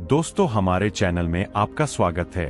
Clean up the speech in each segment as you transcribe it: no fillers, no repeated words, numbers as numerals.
दोस्तों, हमारे चैनल में आपका स्वागत है।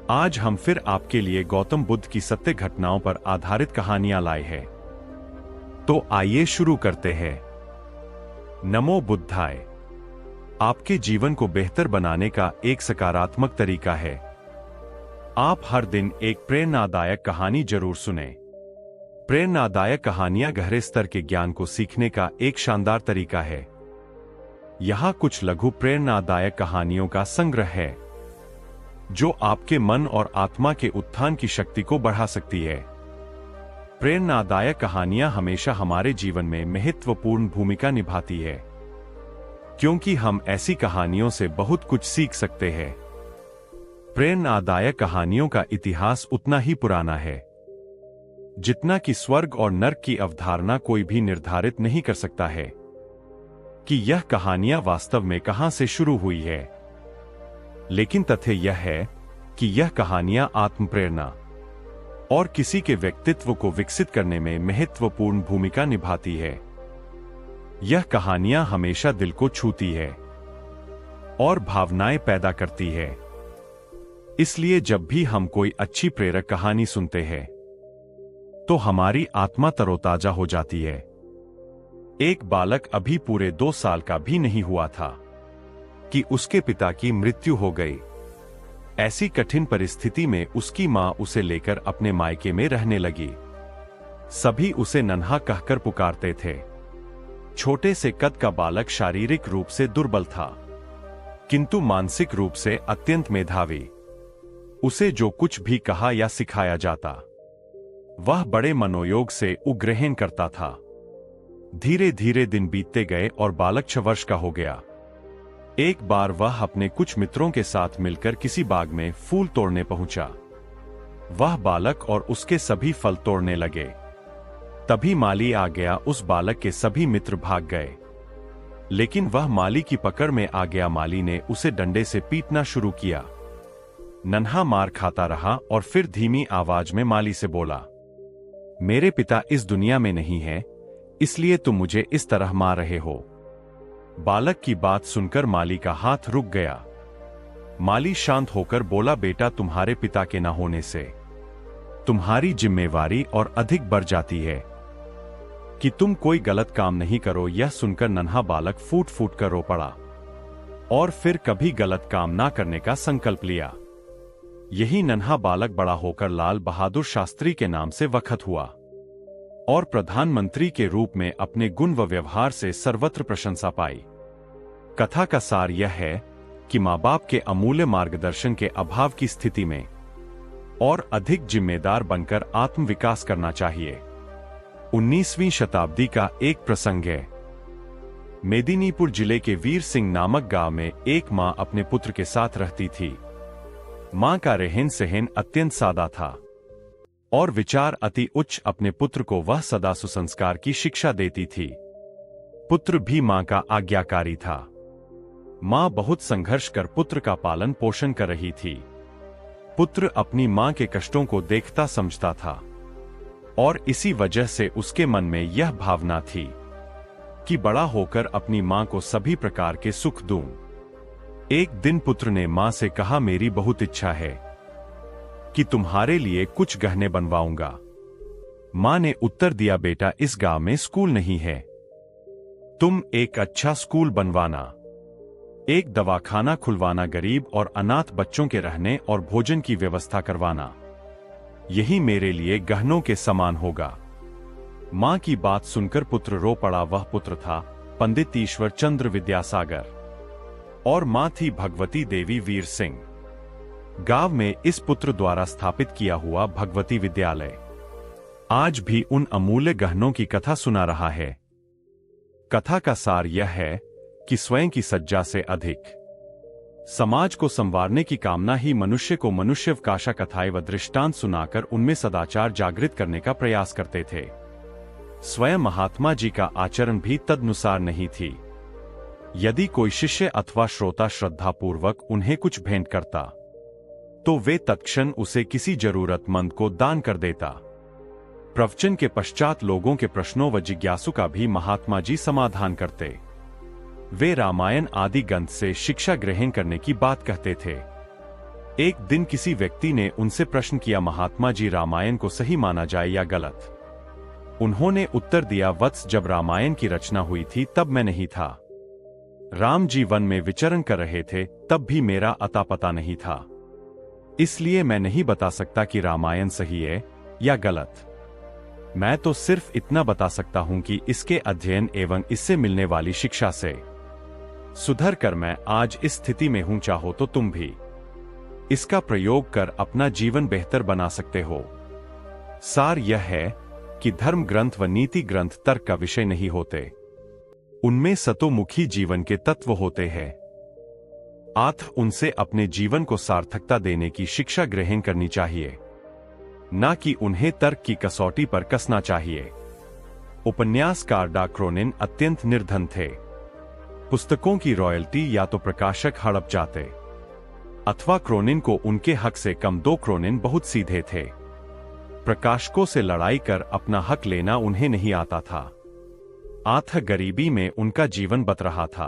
आज हम फिर आपके लिए गौतम बुद्ध की सत्य घटनाओं पर आधारित कहानियां लाए हैं। तो आइए शुरू करते हैं। नमो बुद्धाय आपके जीवन को बेहतर बनाने का एक सकारात्मक तरीका है। आप हर दिन एक प्रेरणादायक कहानी जरूर सुनें। प्रेरणादायक कहानियां गहरे स्तर के ज्ञान को सीखने का एक शानदार तरीका है। यहाँ कुछ लघु प्रेरणादायक कहानियों का संग्रह है जो आपके मन और आत्मा के उत्थान की शक्ति को बढ़ा सकती है। प्रेरणादायक कहानियां हमेशा हमारे जीवन में महत्वपूर्ण भूमिका निभाती है, क्योंकि हम ऐसी कहानियों से बहुत कुछ सीख सकते हैं। प्रेरणादायक कहानियों का इतिहास उतना ही पुराना है जितना कि स्वर्ग और नर्क की अवधारणा कोई भी निर्धारित नहीं कर सकता है कि यह कहानियां वास्तव में कहां से शुरू हुई है। लेकिन तथ्य यह है कि यह कहानियां आत्म प्रेरणा और किसी के व्यक्तित्व को विकसित करने में महत्वपूर्ण भूमिका निभाती है। यह कहानियां हमेशा दिल को छूती है और भावनाएं पैदा करती है। इसलिए जब भी हम कोई अच्छी प्रेरक कहानी सुनते हैं तो हमारी आत्मा तरोताजा हो जाती है। एक बालक अभी पूरे 2 साल का भी नहीं हुआ था कि उसके पिता की मृत्यु हो गई। ऐसी कठिन परिस्थिति में उसकी मां उसे लेकर अपने मायके में रहने लगी। सभी उसे नन्हा कहकर पुकारते थे। छोटे से कद का बालक शारीरिक रूप से दुर्बल था, किंतु मानसिक रूप से अत्यंत मेधावी। उसे जो कुछ भी कहा या सिखाया जाता वह बड़े मनोयोग से उग्रहण करता था। धीरे धीरे दिन बीतते गए और बालक 6 वर्ष का हो गया। एक बार वह अपने कुछ मित्रों के साथ मिलकर किसी बाग में फूल तोड़ने पहुंचा। वह बालक और उसके सभी फल तोड़ने लगे। तभी माली आ गया। उस बालक के सभी मित्र भाग गए, लेकिन वह माली की पकड़ में आ गया। माली ने उसे डंडे से पीटना शुरू किया। नन्हा मार खाता रहा और फिर धीमी आवाज में माली से बोला, मेरे पिता इस दुनिया में नहीं है, इसलिए तुम मुझे इस तरह मार रहे हो। बालक की बात सुनकर माली का हाथ रुक गया। माली शांत होकर बोला, बेटा, तुम्हारे पिता के न होने से तुम्हारी जिम्मेवारी और अधिक बढ़ जाती है कि तुम कोई गलत काम नहीं करो। यह सुनकर नन्हा बालक फूट फूट कर रो पड़ा और फिर कभी गलत काम ना करने का संकल्प लिया। यही नन्हा बालक बड़ा होकर लाल बहादुर शास्त्री के नाम से वक्त हुआ और प्रधानमंत्री के रूप में अपने गुण व व्यवहार से सर्वत्र प्रशंसा पाई। कथा का सार यह है कि माँ बाप के अमूल्य मार्गदर्शन के अभाव की स्थिति में और अधिक जिम्मेदार बनकर आत्म विकास करना चाहिए। 19वीं शताब्दी का एक प्रसंग है। मेदिनीपुर जिले के वीर सिंह नामक गांव में एक मां अपने पुत्र के साथ रहती थी। मां का रहन सहन अत्यंत सादा था और विचार अति उच्च। अपने पुत्र को वह सदा सुसंस्कार की शिक्षा देती थी। पुत्र भी मां का आज्ञाकारी था। मां बहुत संघर्ष कर पुत्र का पालन पोषण कर रही थी। पुत्र अपनी मां के कष्टों को देखता समझता था और इसी वजह से उसके मन में यह भावना थी कि बड़ा होकर अपनी मां को सभी प्रकार के सुख दूं। एक दिन पुत्र ने मां से कहा, मेरी बहुत इच्छा है कि तुम्हारे लिए कुछ गहने बनवाऊंगा। मां ने उत्तर दिया, बेटा, इस गांव में स्कूल नहीं है, तुम एक अच्छा स्कूल बनवाना, एक दवाखाना खुलवाना, गरीब और अनाथ बच्चों के रहने और भोजन की व्यवस्था करवाना, यही मेरे लिए गहनों के समान होगा। मां की बात सुनकर पुत्र रो पड़ा। वह पुत्र था पंडित ईश्वर चंद्र विद्यासागर और मां थी भगवती देवी वीर सिंह। गांव में इस पुत्र द्वारा स्थापित किया हुआ भगवती विद्यालय आज भी उन अमूल्य गहनों की कथा सुना रहा है। कथा का सार यह है कि स्वयं की सज्जा से अधिक समाज को संवारने की कामना ही मनुष्य को मनुष्यवकाशा कथाएं व दृष्टांत सुनाकर उनमें सदाचार जागृत करने का प्रयास करते थे। स्वयं महात्मा जी का आचरण भी तदनुसार नहीं थी। यदि कोई शिष्य अथवा श्रोता श्रद्धापूर्वक उन्हें कुछ भेंट करता तो वे तत्क्षण उसे किसी जरूरतमंद को दान कर देता। प्रवचन के पश्चात लोगों के प्रश्नों व जिज्ञासु का भी महात्मा जी समाधान करते। वे रामायण आदि ग्रंथ से शिक्षा ग्रहण करने की बात कहते थे। एक दिन किसी व्यक्ति ने उनसे प्रश्न किया, महात्मा जी, रामायण को सही माना जाए या गलत? उन्होंने उत्तर दिया, वत्स, जब रामायण की रचना हुई थी तब मैं नहीं था। राम जी वन में विचरण कर रहे थे, तब भी मेरा अता पता नहीं था। इसलिए मैं नहीं बता सकता कि रामायण सही है या गलत। मैं तो सिर्फ इतना बता सकता हूं कि इसके अध्ययन एवं इससे मिलने वाली शिक्षा से सुधर कर मैं आज इस स्थिति में हूं। चाहो तो तुम भी इसका प्रयोग कर अपना जीवन बेहतर बना सकते हो। सार यह है कि धर्म ग्रंथ व नीति ग्रंथ तर्क का विषय नहीं होते, उनमें सतोमुखी जीवन के तत्व होते हैं। अतः उनसे अपने जीवन को सार्थकता देने की शिक्षा ग्रहण करनी चाहिए, न कि उन्हें तर्क की कसौटी पर कसना चाहिए। उपन्यासकार डा क्रोनिन अत्यंत निर्धन थे। पुस्तकों की रॉयल्टी या तो प्रकाशक हड़प जाते अथवा क्रोनिन को उनके हक से कम दो। क्रोनिन बहुत सीधे थे। प्रकाशकों से लड़ाई कर अपना हक लेना उन्हें नहीं आता था। अतः गरीबी में उनका जीवन बत रहा था।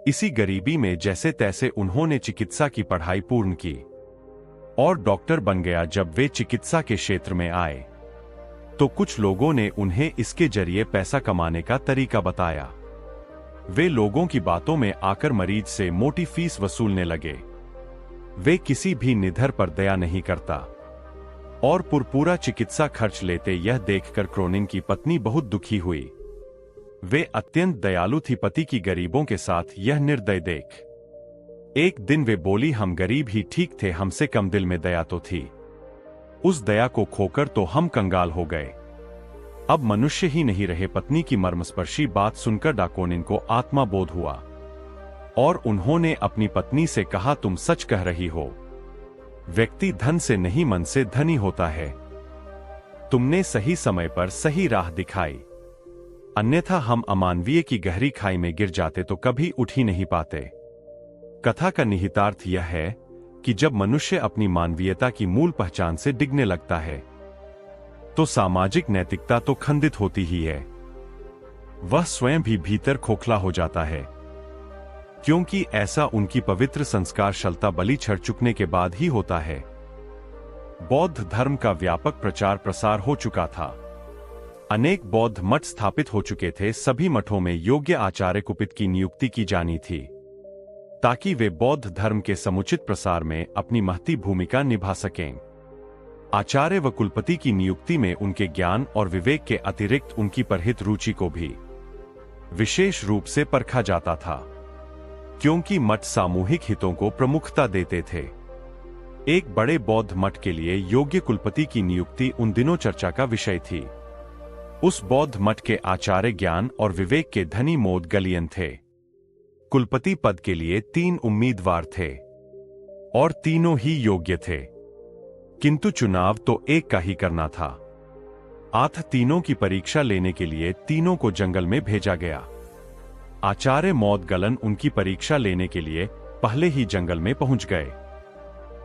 इसी गरीबी में जैसे तैसे उन्होंने चिकित्सा की पढ़ाई पूर्ण की और डॉक्टर बन गया। जब वे चिकित्सा के क्षेत्र में आए तो कुछ लोगों ने उन्हें इसके जरिए पैसा कमाने का तरीका बताया। वे लोगों की बातों में आकर मरीज से मोटी फीस वसूलने लगे। वे किसी भी निधर पर दया नहीं करता और पूरा चिकित्सा खर्च लेते। यह देखकर क्रोनिन की पत्नी बहुत दुखी हुई। वे अत्यंत दयालु थी। पति की गरीबों के साथ यह निर्दय देख एक दिन वे बोली, हम गरीब ही ठीक थे, हमसे कम दिल में दया तो थी। उस दया को खोकर तो हम कंगाल हो गए, अब मनुष्य ही नहीं रहे। पत्नी की मर्मस्पर्शी बात सुनकर डा क्रोनिन को आत्मा बोध हुआ और उन्होंने अपनी पत्नी से कहा, तुम सच कह रही हो। व्यक्ति धन से नहीं मन से धनी होता है। तुमने सही समय पर सही राह दिखाई, अन्यथा हम अमानवीय की गहरी खाई में गिर जाते तो कभी उठ ही नहीं पाते। कथा का निहितार्थ यह है कि जब मनुष्य अपनी मानवीयता की मूल पहचान से डिगने लगता है तो सामाजिक नैतिकता तो खंडित होती ही है। वह स्वयं भी भीतर खोखला हो जाता है, क्योंकि ऐसा उनकी पवित्र संस्कारशीलता बलि चढ़ चुकने के बाद ही होता है। बौद्ध धर्म का व्यापक प्रचार प्रसार हो चुका था। अनेक बौद्ध मठ स्थापित हो चुके थे। सभी मठों में योग्य आचार्य कुपित की नियुक्ति की जानी थी ताकि वे बौद्ध धर्म के समुचित प्रसार में अपनी महती भूमिका निभा सकें। आचार्य व कुलपति की नियुक्ति में उनके ज्ञान और विवेक के अतिरिक्त उनकी परहित रुचि को भी विशेष रूप से परखा जाता था, क्योंकि मठ सामूहिक हितों को प्रमुखता देते थे। एक बड़े बौद्ध मठ के लिए योग्य कुलपति की नियुक्ति उन दिनों चर्चा का विषय थी। उस बौद्ध मठ के आचार्य ज्ञान और विवेक के धनी मौदगलियन थे। कुलपति पद के लिए 3 उम्मीदवार थे और तीनों ही योग्य थे, किंतु चुनाव तो एक का ही करना था। अतः तीनों की परीक्षा लेने के लिए तीनों को जंगल में भेजा गया। आचार्य मौदगलन उनकी परीक्षा लेने के लिए पहले ही जंगल में पहुंच गए।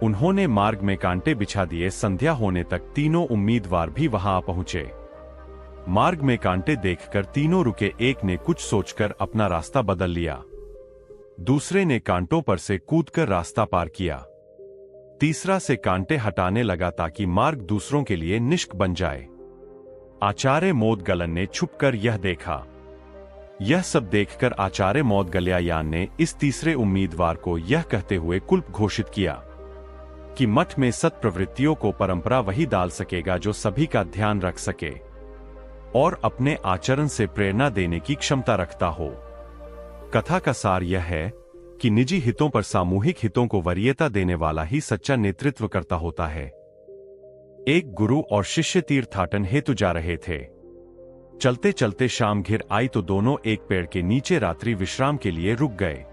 उन्होंने मार्ग में कांटे बिछा दिए। संध्या होने तक तीनों उम्मीदवार भी वहां आ पहुंचे। मार्ग में कांटे देखकर तीनों रुके। एक ने कुछ सोचकर अपना रास्ता बदल लिया, दूसरे ने कांटों पर से कूदकर रास्ता पार किया, तीसरा से कांटे हटाने लगा ताकि मार्ग दूसरों के लिए निष्क बन जाए। आचार्य मौदगलन ने छुपकर यह देखा। यह सब देखकर आचार्य मौदगल्यायान ने इस तीसरे उम्मीदवार को यह कहते हुए कुलप घोषित किया कि मठ में सत प्रवृत्तियों को परंपरा वही डाल सकेगा जो सभी का ध्यान रख सके और अपने आचरण से प्रेरणा देने की क्षमता रखता हो। कथा का सार यह है कि निजी हितों पर सामूहिक हितों को वरीयता देने वाला ही सच्चा नेतृत्व करता होता है। एक गुरु और शिष्य तीर्थाटन हेतु जा रहे थे। चलते चलते शाम घिर आई तो दोनों एक पेड़ के नीचे रात्रि विश्राम के लिए रुक गए।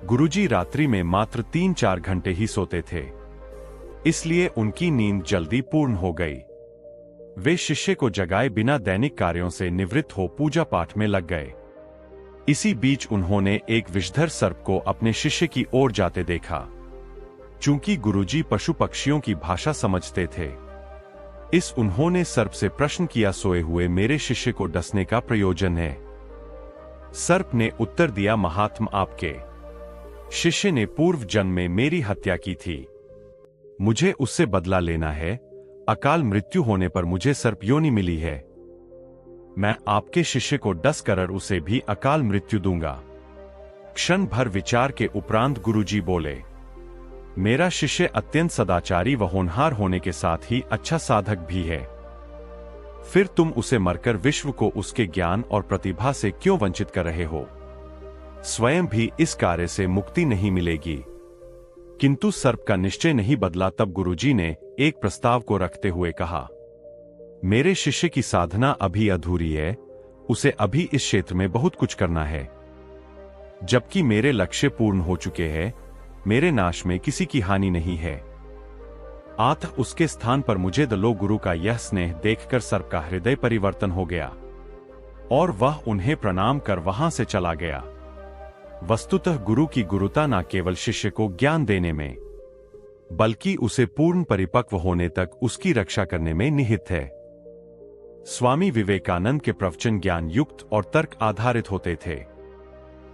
गुरुजी रात्रि में मात्र 3-4 घंटे ही सोते थे, इसलिए उनकी नींद जल्दी पूर्ण हो गई। वे शिष्य को जगाए बिना दैनिक कार्यों से निवृत्त हो पूजा पाठ में लग गए। इसी बीच उन्होंने एक विषधर सर्प को अपने शिष्य की ओर जाते देखा। चूंकि गुरुजी पशु पक्षियों की भाषा समझते थे, उन्होंने सर्प से प्रश्न किया, सोए हुए मेरे शिष्य को डसने का प्रयोजन है? सर्प ने उत्तर दिया, महात्मा, आपके शिष्य ने पूर्व जन्म में मेरी हत्या की थी। मुझे उससे बदला लेना है। अकाल मृत्यु होने पर मुझे सर्प योनि मिली है। मैं आपके शिष्य को डस कर उसे भी अकाल मृत्यु दूंगा। क्षण भर विचार के उपरांत गुरुजी बोले, मेरा शिष्य अत्यंत सदाचारी व होनहार होने के साथ ही अच्छा साधक भी है। फिर तुम उसे मरकर विश्व को उसके ज्ञान और प्रतिभा से क्यों वंचित कर रहे हो? स्वयं भी इस कार्य से मुक्ति नहीं मिलेगी। किंतु सर्प का निश्चय नहीं बदला। तब गुरुजी ने एक प्रस्ताव को रखते हुए कहा, मेरे शिष्य की साधना अभी अधूरी है। उसे अभी इस क्षेत्र में बहुत कुछ करना है, जबकि मेरे लक्ष्य पूर्ण हो चुके हैं। मेरे नाश में किसी की हानि नहीं है। अतः उसके स्थान पर मुझे दलो गुरु का यह स्नेह देखकर सर्प का हृदय परिवर्तन हो गया और वह उन्हें प्रणाम कर वहां से चला गया। वस्तुतः गुरु की गुरुता न केवल शिष्य को ज्ञान देने में, बल्कि उसे पूर्ण परिपक्व होने तक उसकी रक्षा करने में निहित है। स्वामी विवेकानंद के प्रवचन ज्ञान युक्त और तर्क आधारित होते थे।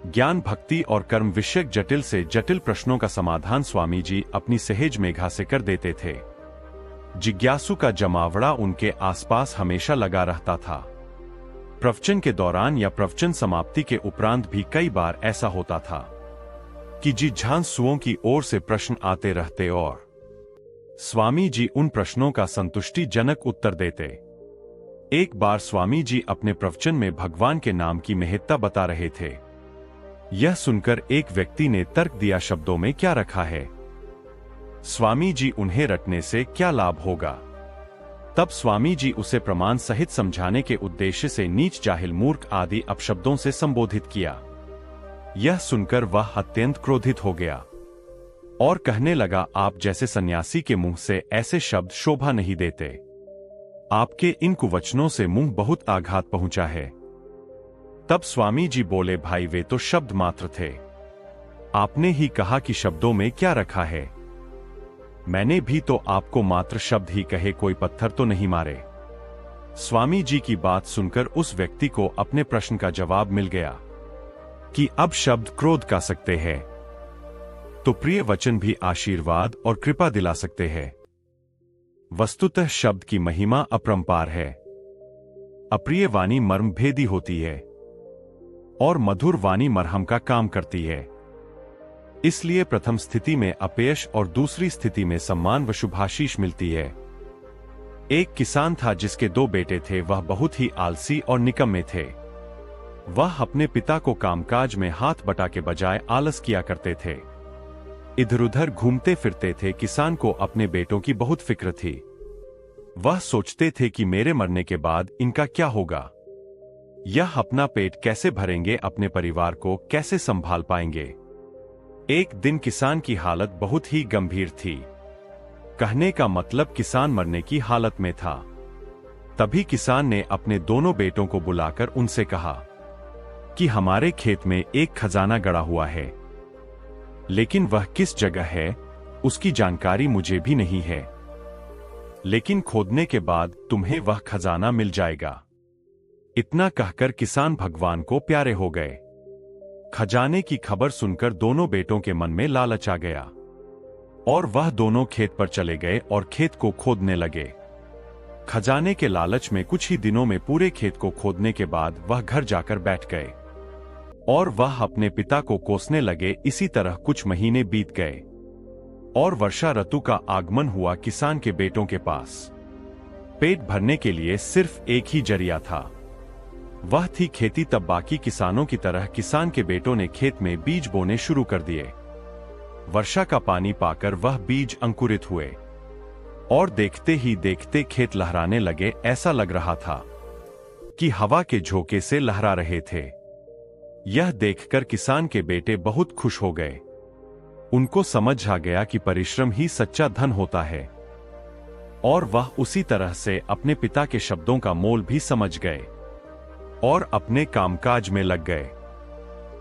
ज्ञान, भक्ति और कर्म विषयक जटिल से जटिल प्रश्नों का समाधान स्वामी जी अपनी सहज मेघा से कर देते थे। जिज्ञासु का जमावड़ा उनके आसपास हमेशा लगा रहता था। प्रवचन के दौरान या प्रवचन समाप्ति के उपरांत भी कई बार ऐसा होता था कि जिज्ञासुओं की ओर से प्रश्न आते रहते और स्वामी जी उन प्रश्नों का संतुष्टिजनक उत्तर देते। एक बार स्वामी जी अपने प्रवचन में भगवान के नाम की महत्ता बता रहे थे। यह सुनकर एक व्यक्ति ने तर्क दिया, शब्दों में क्या रखा है? स्वामी जी, उन्हें रटने से क्या लाभ होगा? तब स्वामी जी उसे प्रमाण सहित समझाने के उद्देश्य से नीच, जाहिल, मूर्ख आदि अपशब्दों से संबोधित किया। यह सुनकर वह अत्यंत क्रोधित हो गया और कहने लगा, आप जैसे सन्यासी के मुंह से ऐसे शब्द शोभा नहीं देते। आपके इन कुवचनों से मुंह बहुत आघात पहुंचा है। तब स्वामी जी बोले, भाई, वे तो शब्द मात्र थे। आपने ही कहा कि शब्दों में क्या रखा है। मैंने भी तो आपको मात्र शब्द ही कहे, कोई पत्थर तो नहीं मारे। स्वामी जी की बात सुनकर उस व्यक्ति को अपने प्रश्न का जवाब मिल गया कि अब शब्द क्रोध का सकते हैं, तो प्रिय वचन भी आशीर्वाद और कृपा दिला सकते हैं। वस्तुतः शब्द की महिमा अपरंपार है। अप्रिय वाणी मर्म भेदी होती है और मधुर वाणी मरहम का काम करती है। इसलिए प्रथम स्थिति में अपयश और दूसरी स्थिति में सम्मान व शुभाशीष मिलती है। एक किसान था जिसके 2 बेटे थे। वह बहुत ही आलसी और निकम्मे थे। वह अपने पिता को कामकाज में हाथ बटा के बजाय आलस किया करते थे। इधर उधर घूमते फिरते थे। किसान को अपने बेटों की बहुत फिक्र थी। वह सोचते थे कि मेरे मरने के बाद इनका क्या होगा? यह अपना पेट कैसे भरेंगे? अपने परिवार को कैसे संभाल पाएंगे? एक दिन किसान की हालत बहुत ही गंभीर थी। कहने का मतलब किसान मरने की हालत में था। तभी किसान ने अपने दोनों बेटों को बुलाकर उनसे कहा कि हमारे खेत में एक खजाना गड़ा हुआ है, लेकिन वह किस जगह है उसकी जानकारी मुझे भी नहीं है। लेकिन खोदने के बाद तुम्हें वह खजाना मिल जाएगा। इतना कहकर किसान भगवान को प्यारे हो गए। खजाने की खबर सुनकर दोनों बेटों के मन में लालच आ गया और वह दोनों खेत पर चले गए और खेत को खोदने लगे। खजाने के लालच में कुछ ही दिनों में पूरे खेत को खोदने के बाद वह घर जाकर बैठ गए और वह अपने पिता को कोसने लगे। इसी तरह कुछ महीने बीत गए और वर्षा ऋतु का आगमन हुआ। किसान के बेटों के पास पेट भरने के लिए सिर्फ एक ही जरिया था, वह थी खेती। तब बाकी किसानों की तरह किसान के बेटों ने खेत में बीज बोने शुरू कर दिए। वर्षा का पानी पाकर वह बीज अंकुरित हुए और देखते ही देखते खेत लहराने लगे। ऐसा लग रहा था कि हवा के झोंके से लहरा रहे थे। यह देखकर किसान के बेटे बहुत खुश हो गए। उनको समझ आ गया कि परिश्रम ही सच्चा धन होता है और वह उसी तरह से अपने पिता के शब्दों का मोल भी समझ गए और अपने कामकाज में लग गए।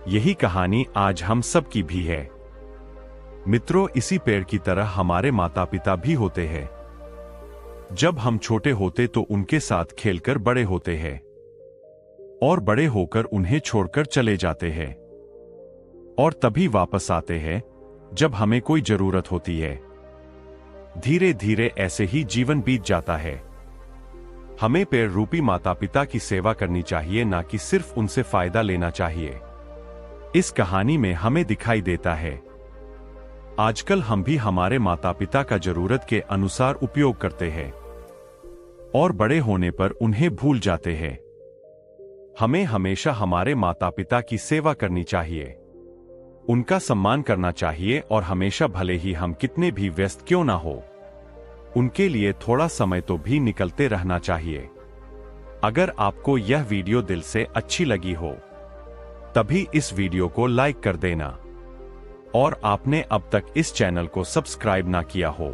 यही कहानी आज हम सब की भी है। मित्रों, इसी पेड़ की तरह हमारे माता पिता भी होते हैं। जब हम छोटे होते तो उनके साथ खेलकर बड़े होते हैं और बड़े होकर उन्हें छोड़कर चले जाते हैं और तभी वापस आते हैं जब हमें कोई जरूरत होती है। धीरे धीरे ऐसे ही जीवन बीत जाता है। हमें पेड़ रूपी माता पिता की सेवा करनी चाहिए, ना कि सिर्फ उनसे फायदा लेना चाहिए। इस कहानी में हमें दिखाई देता है आजकल हम भी हमारे माता पिता का जरूरत के अनुसार उपयोग करते हैं और बड़े होने पर उन्हें भूल जाते हैं। हमें हमेशा हमारे माता पिता की सेवा करनी चाहिए, उनका सम्मान करना चाहिए और हमेशा, भले ही हम कितने भी व्यस्त क्यों ना हो, उनके लिए थोड़ा समय तो भी निकलते रहना चाहिए। अगर आपको यह वीडियो दिल से अच्छी लगी हो तभी इस वीडियो को लाइक कर देना और आपने अब तक इस चैनल को सब्सक्राइब ना किया हो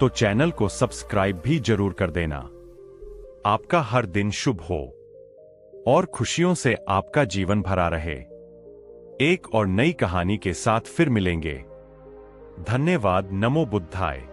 तो चैनल को सब्सक्राइब भी जरूर कर देना। आपका हर दिन शुभ हो और खुशियों से आपका जीवन भरा रहे। एक और नई कहानी के साथ फिर मिलेंगे। धन्यवाद। नमो बुद्धाय।